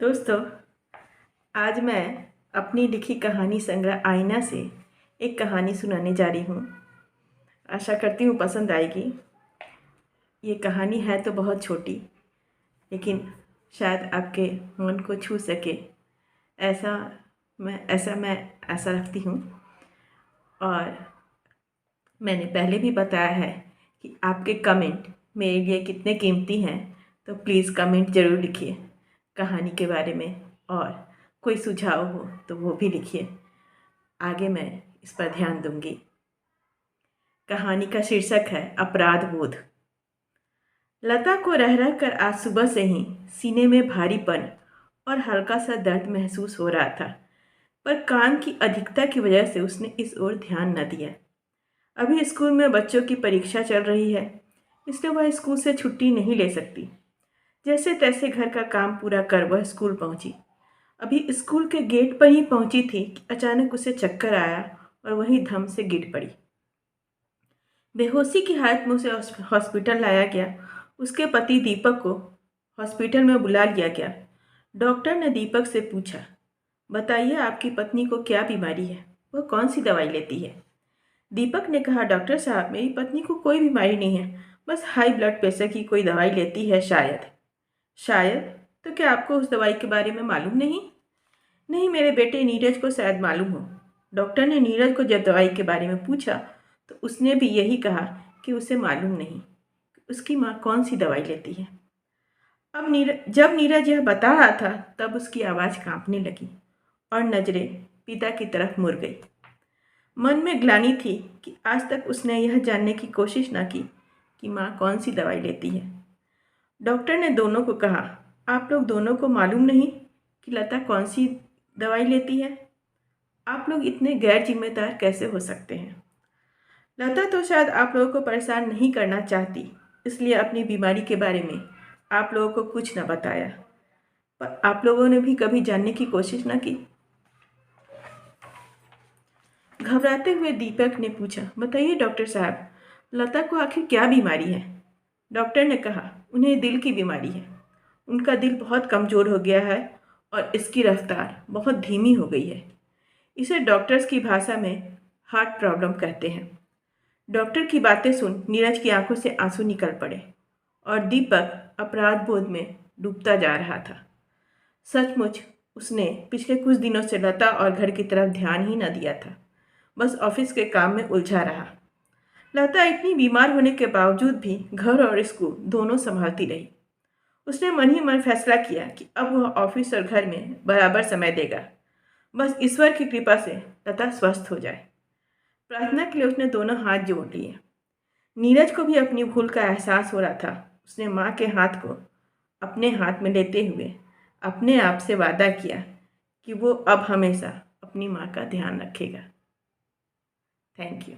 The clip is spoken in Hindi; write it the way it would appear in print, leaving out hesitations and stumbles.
दोस्तों, आज मैं अपनी लिखी कहानी संग्रह आईना से एक कहानी सुनाने जा रही हूँ। आशा करती हूँ पसंद आएगी। ये कहानी है तो बहुत छोटी, लेकिन शायद आपके मन को छू सके, ऐसा मैं आशा रखती हूँ। और मैंने पहले भी बताया है कि आपके कमेंट मेरे लिए कितने कीमती हैं, तो प्लीज़ कमेंट ज़रूर लिखिए कहानी के बारे में, और कोई सुझाव हो तो वो भी लिखिए। आगे मैं इस पर ध्यान दूंगी। कहानी का शीर्षक है अपराध बोध। लता को रह रह कर आज सुबह से ही सीने में भारीपन और हल्का सा दर्द महसूस हो रहा था, पर काम की अधिकता की वजह से उसने इस ओर ध्यान न दिया। अभी स्कूल में बच्चों की परीक्षा चल रही है, इसलिए वह स्कूल से छुट्टी नहीं ले सकती। जैसे तैसे घर का काम पूरा कर वह स्कूल पहुंची। अभी स्कूल के गेट पर ही पहुंची थी कि अचानक उसे चक्कर आया और वहीं धम से गिर पड़ी। बेहोशी की हालत में उसे हॉस्पिटल लाया गया। उसके पति दीपक को हॉस्पिटल में बुला लिया गया। डॉक्टर ने दीपक से पूछा, बताइए आपकी पत्नी को क्या बीमारी है, वह कौन सी दवाई लेती है। दीपक ने कहा, डॉक्टर साहब, मेरी पत्नी को कोई बीमारी नहीं है, बस हाई ब्लड प्रेशर की कोई दवाई लेती है शायद। शायद? तो क्या आपको उस दवाई के बारे में मालूम नहीं? नहीं, मेरे बेटे नीरज को शायद मालूम हो। डॉक्टर ने नीरज को जब दवाई के बारे में पूछा तो उसने भी यही कहा कि उसे मालूम नहीं उसकी माँ कौन सी दवाई लेती है। जब नीरज यह बता रहा था तब उसकी आवाज़ कांपने लगी और नज़रें पिता की तरफ मुड़ गई। मन में ग्लानि थी कि आज तक उसने यह जानने की कोशिश न की कि माँ कौन सी दवाई लेती है। डॉक्टर ने दोनों को कहा, आप लोग दोनों को मालूम नहीं कि लता कौन सी दवाई लेती है? आप लोग इतने गैर जिम्मेदार कैसे हो सकते हैं? लता तो शायद आप लोगों को परेशान नहीं करना चाहती, इसलिए अपनी बीमारी के बारे में आप लोगों को कुछ न बताया। पर आप लोगों ने भी कभी जानने की कोशिश न की? घबराते हुए दीपक ने पूछा, बताइए डॉक्टर साहब, लता को आखिर क्या बीमारी है? डॉक्टर ने कहा, उन्हें दिल की बीमारी है। उनका दिल बहुत कमज़ोर हो गया है और इसकी रफ्तार बहुत धीमी हो गई है। इसे डॉक्टर्स की भाषा में हार्ट प्रॉब्लम कहते हैं। डॉक्टर की बातें सुन नीरज की आंखों से आंसू निकल पड़े और दीपक अपराध बोध में डूबता जा रहा था। सचमुच उसने पिछले कुछ दिनों से लता और घर की तरफ ध्यान ही न दिया था, बस ऑफिस के काम में उलझा रहा। लता इतनी बीमार होने के बावजूद भी घर और स्कूल दोनों संभालती रही। उसने मन ही मन फैसला किया कि अब वह ऑफिस और घर में बराबर समय देगा। बस ईश्वर की कृपा से लता स्वस्थ हो जाए। प्रार्थना के लिए उसने दोनों हाथ जोड़ लिए। नीरज को भी अपनी भूल का एहसास हो रहा था। उसने माँ के हाथ को अपने हाथ में लेते हुए अपने आप से वादा किया कि वो अब हमेशा अपनी माँ का ध्यान रखेगा। Thank you.